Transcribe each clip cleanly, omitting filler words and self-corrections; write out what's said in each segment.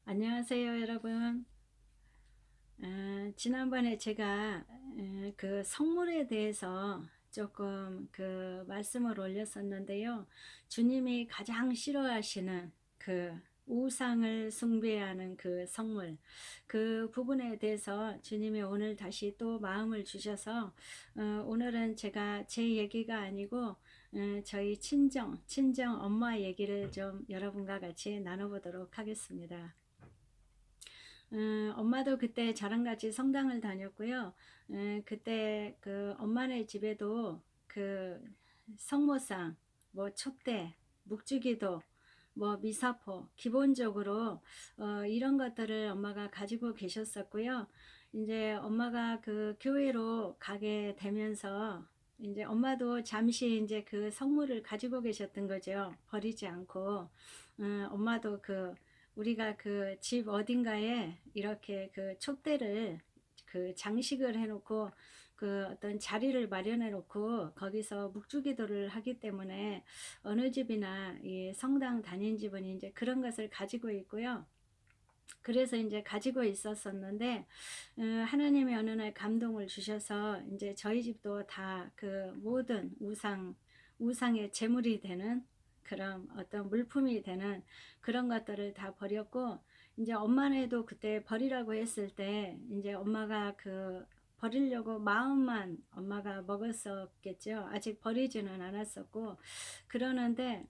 안녕하세요, 여러분. 지난번에 제가 그 성물에 대해서 조금 그 말씀을 올렸었는데요. 주님이 가장 싫어하시는 그 우상을 숭배하는 그 성물, 그 부분에 대해서 주님이 오늘 다시 또 마음을 주셔서 오늘은 제가 제 얘기가 아니고 저희 친정 엄마 얘기를 좀 여러분과 같이 나눠보도록 하겠습니다. 엄마도 그때 저랑 같이 성당을 다녔고요. 그때 그 엄마네 집에도 그 성모상, 뭐 촛대, 묵주기도, 뭐 미사포, 기본적으로 이런 것들을 엄마가 가지고 계셨었고요. 이제 엄마가 그 교회로 가게 되면서 이제 엄마도 잠시 이제 그 성물을 가지고 계셨던 거죠. 버리지 않고. 엄마도 그 우리가 그 집 어딘가에 이렇게 그 촛대를 그 장식을 해놓고 그 어떤 자리를 마련해 놓고 거기서 묵주기도를 하기 때문에 어느 집이나 이 성당 다닌 집은 이제 그런 것을 가지고 있고요. 그래서 이제 가지고 있었었는데 하나님이 어느 날 감동을 주셔서 이제 저희 집도 다 그 모든 우상의 제물이 되는 그런 어떤 물품이 되는 그런 것들을 다 버렸고, 이제 엄마네도 그때 버리라고 했을 때 이제 엄마가 그 버리려고 마음만 엄마가 먹었었겠죠. 아직 버리지는 않았었고. 그러는데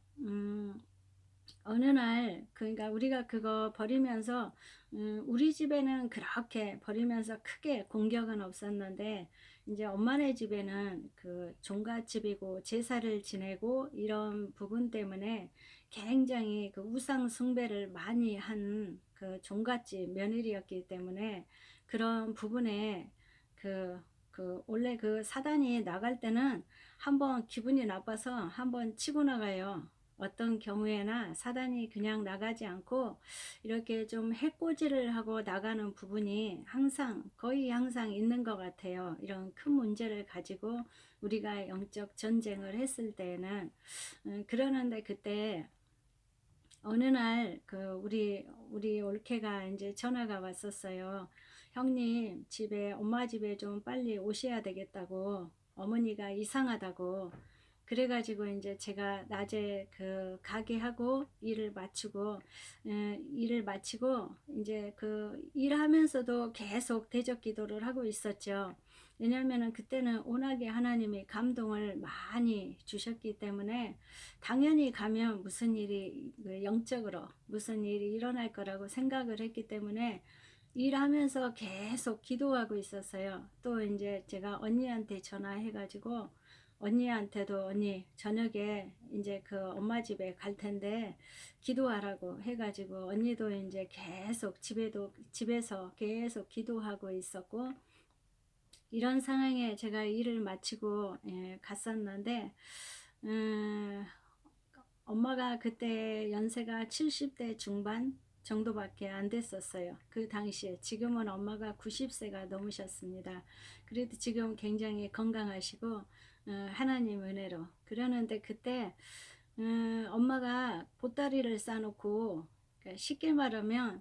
어느 날 그러니까 우리가 그거 버리면서 우리 집에는 그렇게 버리면서 크게 공격은 없었는데, 이제 엄마네 집에는 그 종갓집이고 제사를 지내고 이런 부분 때문에 굉장히 그 우상 숭배를 많이 한 그 종갓집 며느리였기 때문에 그런 부분에 원래 그 사단이 나갈 때는 한번 기분이 나빠서 한번 치고 나가요. 어떤 경우에나 사단이 그냥 나가지 않고 이렇게 좀 해코지를 하고 나가는 부분이 거의 항상 있는 것 같아요. 이런 큰 문제를 가지고 우리가 영적 전쟁을 했을 때에는. 그러는데 그때 어느 날 그 우리 올케가 이제 전화가 왔었어요. 형님 집에 엄마 집에 좀 빨리 오셔야 되겠다고, 어머니가 이상하다고. 그래가지고 이제 제가 낮에 그 가게 하고 일을 마치고 이제 그 일하면서도 계속 대적 기도를 하고 있었죠. 왜냐면은 그때는 워낙에 하나님이 감동을 많이 주셨기 때문에 당연히 가면 무슨 일이 그 영적으로 무슨 일이 일어날 거라고 생각을 했기 때문에 일하면서 계속 기도하고 있었어요. 또 이제 제가 언니한테 전화해가지고 언니한테도 언니 저녁에 이제 그 엄마 집에 갈 텐데 기도하라고 해가지고 언니도 이제 계속 집에서 계속 기도하고 있었고, 이런 상황에 제가 일을 마치고 갔었는데 음, 엄마가 그때 연세가 70대 중반 정도밖에 안 됐었어요. 그 당시에. 지금은 엄마가 90세가 넘으셨습니다. 그래도 지금 굉장히 건강하시고 하나님 은혜로. 그러는데 그때 엄마가 보따리를 싸놓고, 그러니까 쉽게 말하면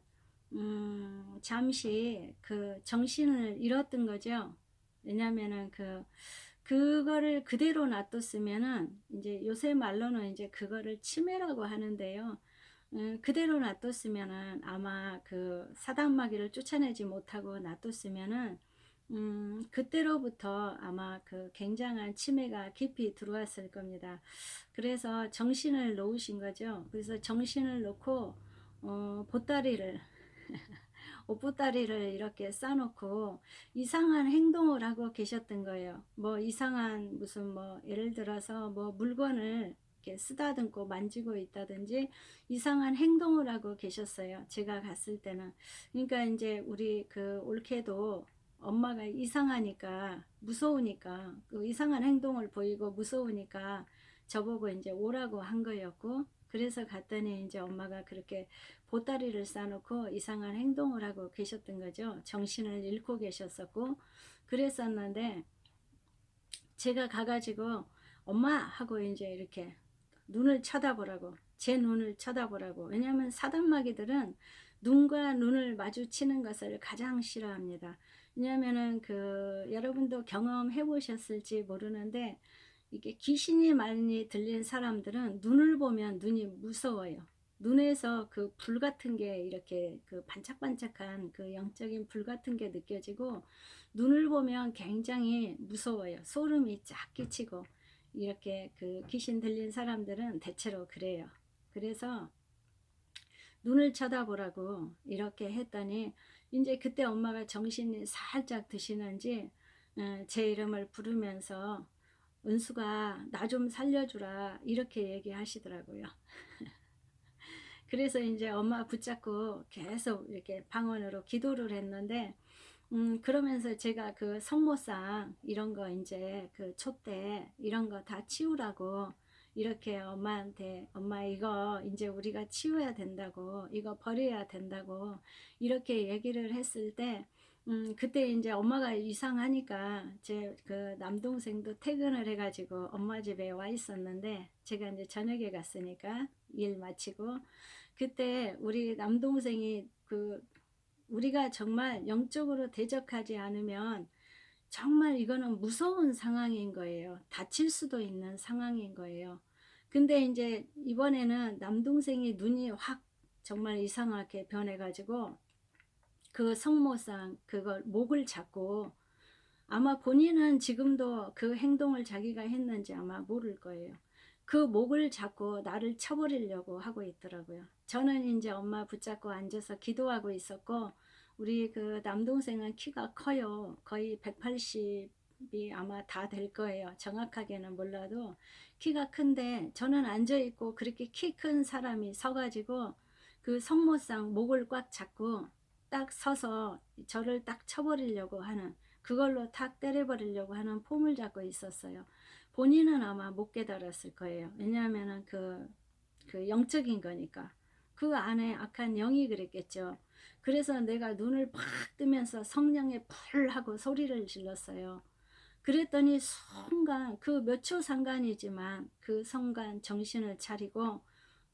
잠시 그 정신을 잃었던 거죠. 왜냐면은 그거를 그대로 놔뒀으면은 이제 요새 말로는 이제 그거를 치매라고 하는데요. 그대로 놔뒀으면은 아마 그 사단마귀를 쫓아내지 못하고 놔뒀으면은 그때로부터 아마 그 굉장한 치매가 깊이 들어왔을 겁니다. 그래서 정신을 놓으신 거죠. 그래서 정신을 놓고 보따리를 옷보따리를 이렇게 싸놓고 이상한 행동을 하고 계셨던 거예요. 뭐 이상한 무슨 뭐 예를 들어서 뭐 물건을 이렇게 쓰다듬고 만지고 있다든지 이상한 행동을 하고 계셨어요. 제가 갔을 때는. 그러니까 이제 우리 그 올케도 엄마가 이상하니까 무서우니까 그 이상한 행동을 보이고 무서우니까 저보고 이제 오라고 한 거였고, 그래서 갔더니 이제 엄마가 그렇게 보따리를 싸놓고 이상한 행동을 하고 계셨던 거죠. 정신을 잃고 계셨었고 그랬었는데, 제가 가가지고 엄마 하고 이제 이렇게 눈을 쳐다보라고, 제 눈을 쳐다보라고. 왜냐하면 사단마귀들은 눈과 눈을 마주치는 것을 가장 싫어합니다. 왜냐하면은 그 여러분도 경험해 보셨을지 모르는데 이게 귀신이 많이 들린 사람들은 눈을 보면 눈이 무서워요. 눈에서 그 불 같은 게 이렇게 그 반짝반짝한 그 영적인 불 같은 게 느껴지고 눈을 보면 굉장히 무서워요. 소름이 쫙 끼치고 이렇게 그 귀신 들린 사람들은 대체로 그래요. 그래서 눈을 쳐다보라고 이렇게 했더니 이제 그때 엄마가 정신이 살짝 드시는지 제 이름을 부르면서 은수가 나 좀 살려주라 이렇게 얘기하시더라고요. 그래서 이제 엄마 붙잡고 계속 이렇게 방언으로 기도를 했는데 그러면서 제가 그 성모상 이런 거 이제 그 촛대 이런 거 다 치우라고 이렇게 엄마한테 엄마 이거 이제 우리가 치워야 된다고 이거 버려야 된다고 이렇게 얘기를 했을 때 그때 이제 엄마가 이상하니까 제 그 남동생도 퇴근을 해가지고 엄마 집에 와 있었는데 제가 이제 저녁에 갔으니까 일 마치고 그때 우리 남동생이 그 우리가 정말 영적으로 대적하지 않으면 정말 이거는 무서운 상황인 거예요. 다칠 수도 있는 상황인 거예요. 근데 이제 이번에는 남동생이 눈이 확 정말 이상하게 변해가지고 그 성모상 그걸 목을 잡고 아마 본인은 지금도 그 행동을 자기가 했는지 아마 모를 거예요. 그 목을 잡고 나를 쳐버리려고 하고 있더라고요. 저는 이제 엄마 붙잡고 앉아서 기도하고 있었고 우리 그 남동생은 키가 커요. 거의 180이 아마 다 될 거예요. 정확하게는 몰라도 키가 큰데 저는 앉아있고 그렇게 키 큰 사람이 서가지고 그 성모상 목을 꽉 잡고 딱 서서 저를 딱 쳐버리려고 하는 그걸로 탁 때려버리려고 하는 폼을 잡고 있었어요. 본인은 아마 못 깨달았을 거예요. 왜냐하면은 그 영적인 거니까. 그 안에 악한 영이 그랬겠죠. 그래서 내가 눈을 팍 뜨면서 성령의 불 하고 소리를 질렀어요. 그랬더니 순간 그 몇 초 상관이지만 그 순간 정신을 차리고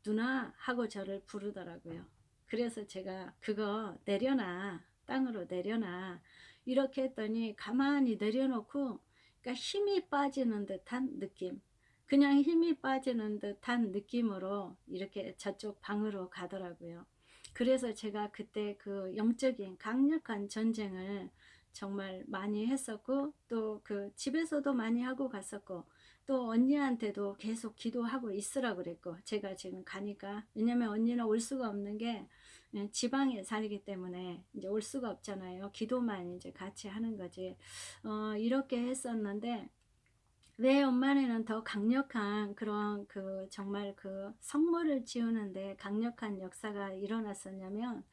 누나 하고 저를 부르더라고요. 그래서 제가 그거 내려놔 땅으로 내려놔 이렇게 했더니 가만히 내려놓고 그러니까 힘이 빠지는 듯한 느낌 그냥 힘이 빠지는 듯한 느낌으로 이렇게 저쪽 방으로 가더라고요. 그래서 제가 그때 그 영적인 강력한 전쟁을 정말 많이 했었고 또 그 집에서도 많이 하고 갔었고 또 언니한테도 계속 기도하고 있으라 그랬고 제가 지금 가니까 왜냐면 언니는 올 수가 없는 게 지방에 살기 때문에 이제 올 수가 없잖아요. 기도만 이제 같이 하는 거지. 이렇게 했었는데 왜 엄마네는 더 강력한 그런 그 정말 그 성물을 지우는데 강력한 역사가 일어났었냐면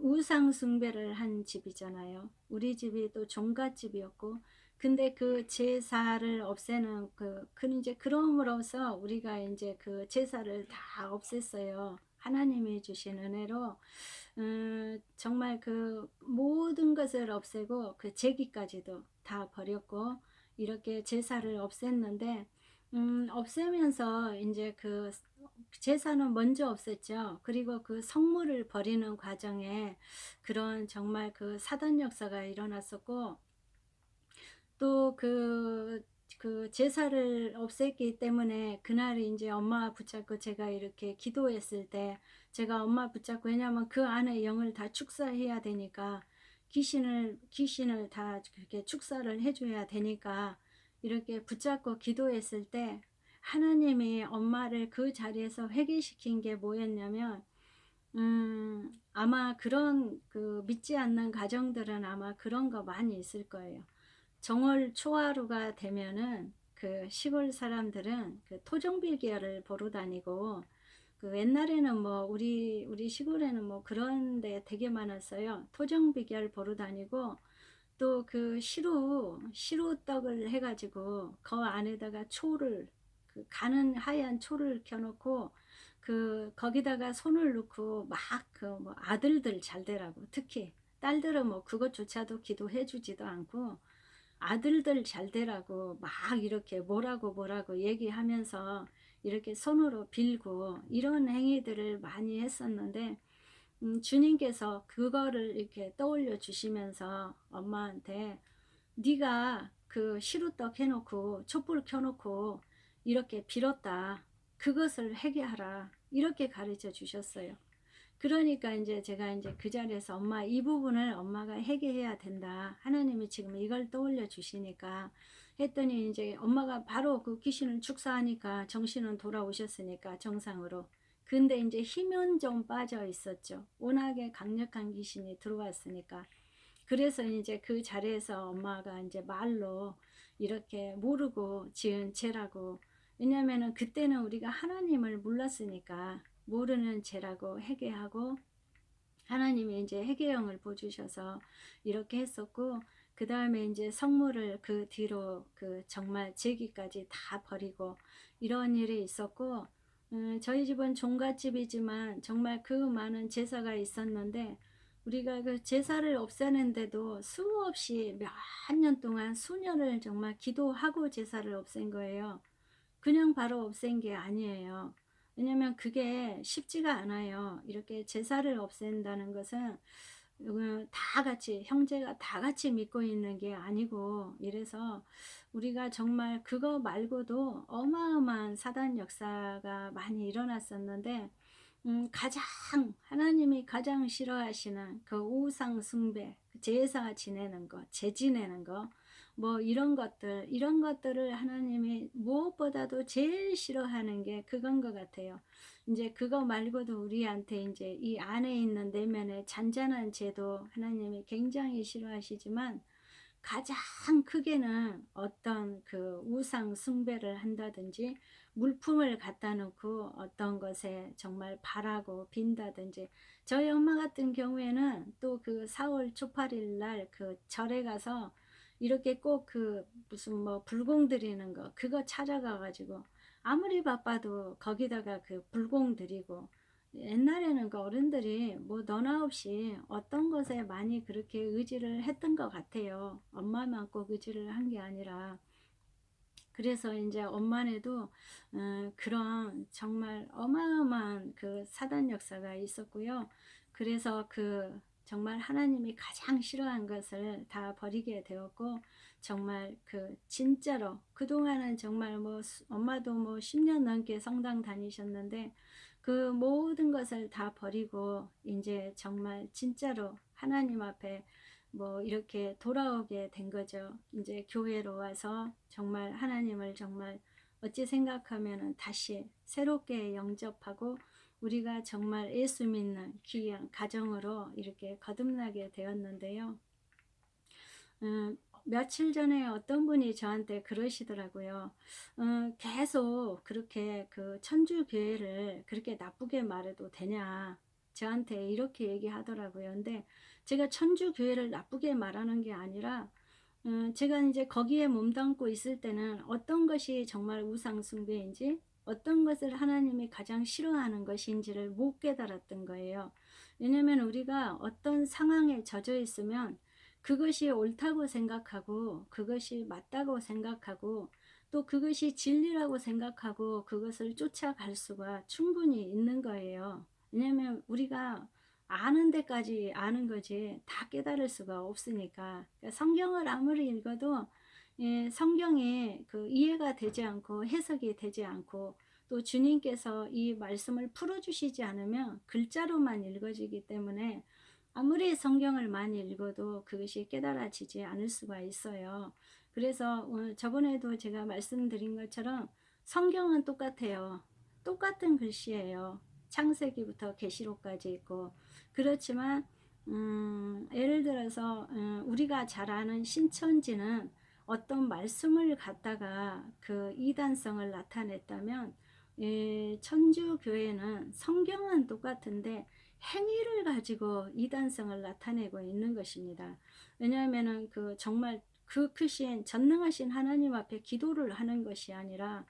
우상 숭배를 한 집이잖아요. 우리 집이 또 종갓집이었고 근데 그 제사를 없애는 그 이제 그럼으로써 우리가 이제 그 제사를 다 없앴어요. 하나님이 주신 은혜로 정말 그 모든 것을 없애고 그 제기까지도 다 버렸고 이렇게 제사를 없앴는데 없애면서 이제 그 제사는 먼저 없앴죠. 그리고 그 성물을 버리는 과정에 그런 정말 그 사단 역사가 일어났었고 또 그 제사를 없앴기 때문에 그날이 이제 엄마 붙잡고 제가 이렇게 기도했을 때 제가 엄마 붙잡고 왜냐면 그 안에 영을 다 축사해야 되니까 귀신을 다 그렇게 축사를 해줘야 되니까 이렇게 붙잡고 기도했을 때 하나님이 엄마를 그 자리에서 회개시킨 게 뭐였냐면 아마 그런 그 믿지 않는 가정들은 아마 그런 거 많이 있을 거예요. 정월 초하루가 되면은 그 시골 사람들은 그 토종비결을 보러 다니고 그 옛날에는 뭐 우리 시골에는 뭐 그런 데 되게 많았어요. 토종비결 보러 다니고 또 그 시루떡을 해가지고 그 안에다가 초를 그 가는 하얀 초를 켜놓고 그 거기다가 손을 넣고 막 그 뭐 아들들 잘 되라고 특히 딸들은 뭐 그것조차도 기도해 주지도 않고 아들들 잘 되라고 막 이렇게 뭐라고 얘기하면서 이렇게 손으로 빌고 이런 행위들을 많이 했었는데 주님께서 그거를 이렇게 떠올려 주시면서 엄마한테 네가 그 시루떡 해놓고 촛불 켜놓고 이렇게 빌었다. 그것을 회개하라. 이렇게 가르쳐 주셨어요. 그러니까 이제 제가 이제 그 자리에서 엄마 이 부분을 엄마가 회개해야 된다. 하나님이 지금 이걸 떠올려 주시니까 했더니 이제 엄마가 바로 그 귀신을 축사하니까 정신은 돌아오셨으니까 정상으로. 근데 이제 힘은 좀 빠져 있었죠. 워낙에 강력한 귀신이 들어왔으니까. 그래서 이제 그 자리에서 엄마가 이제 말로 이렇게 모르고 지은 죄라고. 왜냐면은 그때는 우리가 하나님을 몰랐으니까 모르는 죄라고 회개하고, 하나님이 이제 회개형을 보여주셔서 이렇게 했었고, 그 다음에 이제 성물을 그 뒤로 그 정말 제기까지 다 버리고 이런 일이 있었고, 저희 집은 종갓집이지만 정말 그 많은 제사가 있었는데 우리가 그 제사를 없애는데도 수없이 몇 년 동안 수년을 정말 기도하고 제사를 없앤 거예요. 그냥 바로 없앤 게 아니에요. 왜냐면 그게 쉽지가 않아요. 이렇게 제사를 없앤다는 것은 다 같이 형제가 다 같이 믿고 있는 게 아니고, 이래서 우리가 정말 그거 말고도 어마어마한 사단 역사가 많이 일어났었는데, 가장 하나님이 가장 싫어하시는 그 우상 숭배, 제사 지내는 거, 제 지내는 거, 뭐 이런 것들을 하나님이 무엇보다도 제일 싫어하는 게 그건 것 같아요. 이제 그거 말고도 우리한테 이제 이 안에 있는 내면의 잔잔한 죄도 하나님이 굉장히 싫어하시지만, 가장 크게는 어떤 그 우상 숭배를 한다든지 물품을 갖다 놓고 어떤 것에 정말 바라고 빈다든지. 저희 엄마 같은 경우에는 또 그 4월 초팔일 날 그 절에 가서 이렇게 꼭 그 무슨 뭐 불공 드리는 거 그거 찾아가 가지고 아무리 바빠도 거기다가 그 불공 드리고, 옛날에는 그 어른들이 뭐 너나 없이 어떤 것에 많이 그렇게 의지를 했던 것 같아요. 엄마만 꼭 의지를 한 게 아니라. 그래서 이제 엄마네도 그런 정말 어마어마한 그 사단 역사가 있었고요. 그래서 그 정말 하나님이 가장 싫어한 것을 다 버리게 되었고, 정말 그 진짜로 그동안은 정말 뭐 엄마도 뭐 10년 넘게 성당 다니셨는데 그 모든 것을 다 버리고 이제 정말 진짜로 하나님 앞에 뭐 이렇게 돌아오게 된 거죠. 이제 교회로 와서 정말 하나님을 정말 어찌 생각하면은 다시 새롭게 영접하고 우리가 정말 예수 믿는 귀한 가정으로 이렇게 거듭나게 되었는데요. 며칠 전에 어떤 분이 저한테 그러시더라고요. 계속 그렇게 그 천주교회를 그렇게 나쁘게 말해도 되냐. 저한테 이렇게 얘기하더라고요. 근데 제가 천주교회를 나쁘게 말하는 게 아니라, 제가 이제 거기에 몸담고 있을 때는 어떤 것이 정말 우상숭배인지, 어떤 것을 하나님이 가장 싫어하는 것인지를 못 깨달았던 거예요. 왜냐면 우리가 어떤 상황에 젖어 있으면 그것이 옳다고 생각하고 그것이 맞다고 생각하고 또 그것이 진리라고 생각하고 그것을 쫓아갈 수가 충분히 있는 거예요. 왜냐면 우리가 아는 데까지 아는 거지 다 깨달을 수가 없으니까. 그러니까 성경을 아무리 읽어도 성경에 그 이해가 되지 않고 해석이 되지 않고 또 주님께서 이 말씀을 풀어주시지 않으면 글자로만 읽어지기 때문에 아무리 성경을 많이 읽어도 그것이 깨달아지지 않을 수가 있어요. 그래서 저번에도 제가 말씀드린 것처럼 성경은 똑같아요. 똑같은 글씨예요. 창세기부터 계시록까지 있고. 그렇지만 예를 들어서 우리가 잘 아는 신천지는 어떤 말씀을 갖다가 그 이단성을 나타냈다면, 천주교회는 성경은 똑같은데 행위를 가지고 이단성을 나타내고 있는 것입니다. 왜냐하면은 그 정말 그 크신 전능하신 하나님 앞에 기도를 하는 것이 아니라,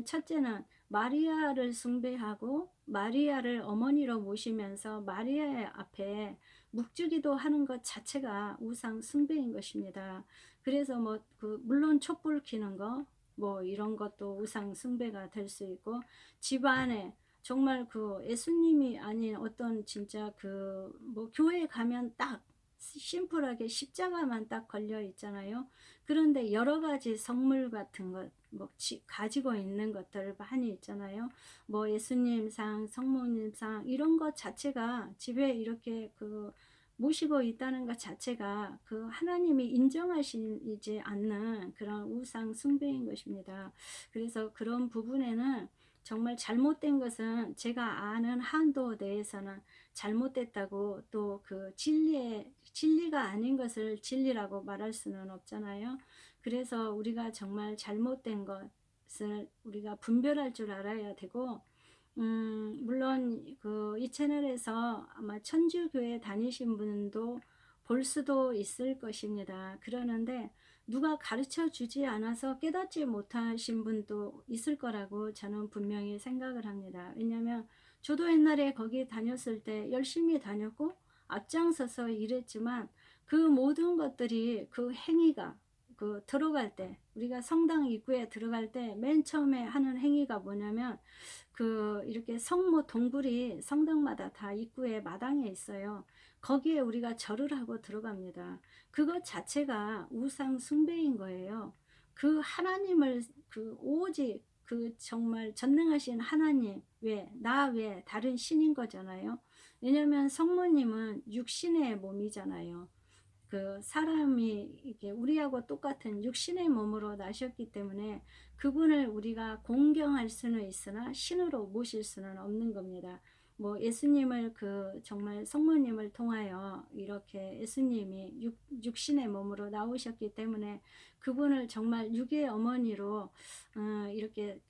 첫째는 마리아를 숭배하고 마리아를 어머니로 모시면서 마리아 앞에 묵주기도 하는 것 자체가 우상 숭배인 것입니다. 그래서 뭐 그 물론 촛불 켜는 거 뭐 이런 것도 우상 숭배가 될 수 있고, 집안에 정말 그 예수님이 아닌 어떤 진짜 그 뭐 교회에 가면 딱 심플하게 십자가만 딱 걸려 있잖아요. 그런데 여러 가지 성물 같은 것 뭐 가지고 있는 것들 많이 있잖아요. 뭐 예수님상, 성모님상 이런 것 자체가 집에 이렇게 그 모시고 있다는 것 자체가 그 하나님이 인정하시지 않는 그런 우상 숭배인 것입니다. 그래서 그런 부분에는 정말 잘못된 것은 제가 아는 한도 내에서는 잘못됐다고 또 그 진리가 아닌 것을 진리라고 말할 수는 없잖아요. 그래서 우리가 정말 잘못된 것을 우리가 분별할 줄 알아야 되고, 물론 그 이 채널에서 아마 천주교회 다니신 분도 볼 수도 있을 것입니다. 그러는데 누가 가르쳐 주지 않아서 깨닫지 못하신 분도 있을 거라고 저는 분명히 생각을 합니다. 왜냐하면 저도 옛날에 거기 다녔을 때 열심히 다녔고 앞장서서 일했지만 그 모든 것들이 그 행위가 그 들어갈 때 우리가 성당 입구에 들어갈 때 맨 처음에 하는 행위가 뭐냐면 그 이렇게 성모 동굴이 성당마다 다 입구에 마당에 있어요. 거기에 우리가 절을 하고 들어갑니다. 그것 자체가 우상 숭배인 거예요. 그 하나님을 그 오직 그 정말 전능하신 하나님 외, 나 외 다른 신인 거잖아요. 왜냐면 성모님은 육신의 몸이잖아요. 그 사람이 이게 우리하고 똑같은 육신의 몸으로 나셨기 때문에 그분을 우리가 공경할 수는 있으나 신으로 모실 수는 없는 겁니다. 뭐 예수님을 그 정말 성모님을 통하여 이렇게 예수님이 육신의 몸으로 나오셨기 때문에 그분을 정말 육의 어머니로 이렇게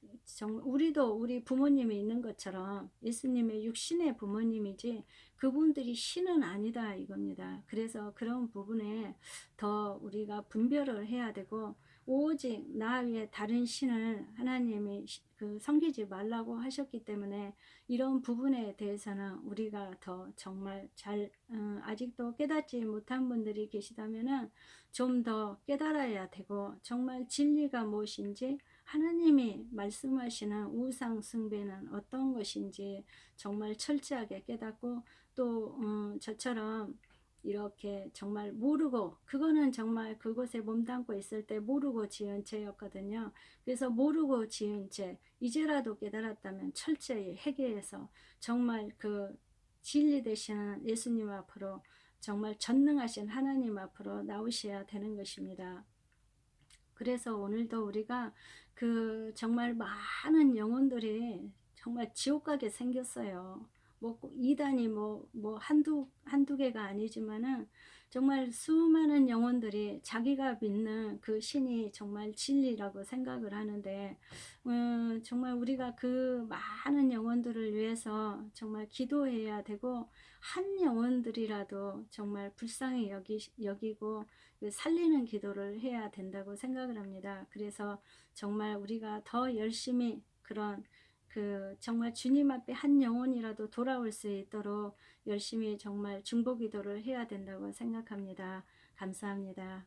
우리도 우리 부모님이 있는 것처럼 예수님의 육신의 부모님이지 그분들이 신은 아니다 이겁니다. 그래서 그런 부분에 더 우리가 분별을 해야 되고 오직 나 외에 다른 신을 하나님이 그 섬기지 말라고 하셨기 때문에 이런 부분에 대해서는 우리가 더 정말 잘 아직도 깨닫지 못한 분들이 계시다면은 좀 더 깨달아야 되고 정말 진리가 무엇인지 하나님이 말씀하시는 우상 숭배는 어떤 것인지 정말 철저하게 깨닫고 또 저처럼 이렇게 정말 모르고 그거는 정말 그곳에 몸담고 있을 때 모르고 지은 죄였거든요. 그래서 모르고 지은 죄 이제라도 깨달았다면 철저히 회개해서 정말 그 진리 되시는 예수님 앞으로 정말 전능하신 하나님 앞으로 나오셔야 되는 것입니다. 그래서 오늘도 우리가 그 정말 많은 영혼들이 정말 지옥 가게 생겼어요. 뭐 이단이 뭐 한두 개가 아니지만은 정말 수많은 영혼들이 자기가 믿는 그 신이 정말 진리라고 생각을 하는데 정말 우리가 그 많은 영혼들을 위해서 정말 기도해야 되고 한 영혼들이라도 정말 불쌍히 여기고 그 살리는 기도를 해야 된다고 생각을 합니다. 그래서 정말 우리가 더 열심히 그런 그 정말 주님 앞에 한 영혼이라도 돌아올 수 있도록 열심히 정말 중보 기도를 해야 된다고 생각합니다. 감사합니다.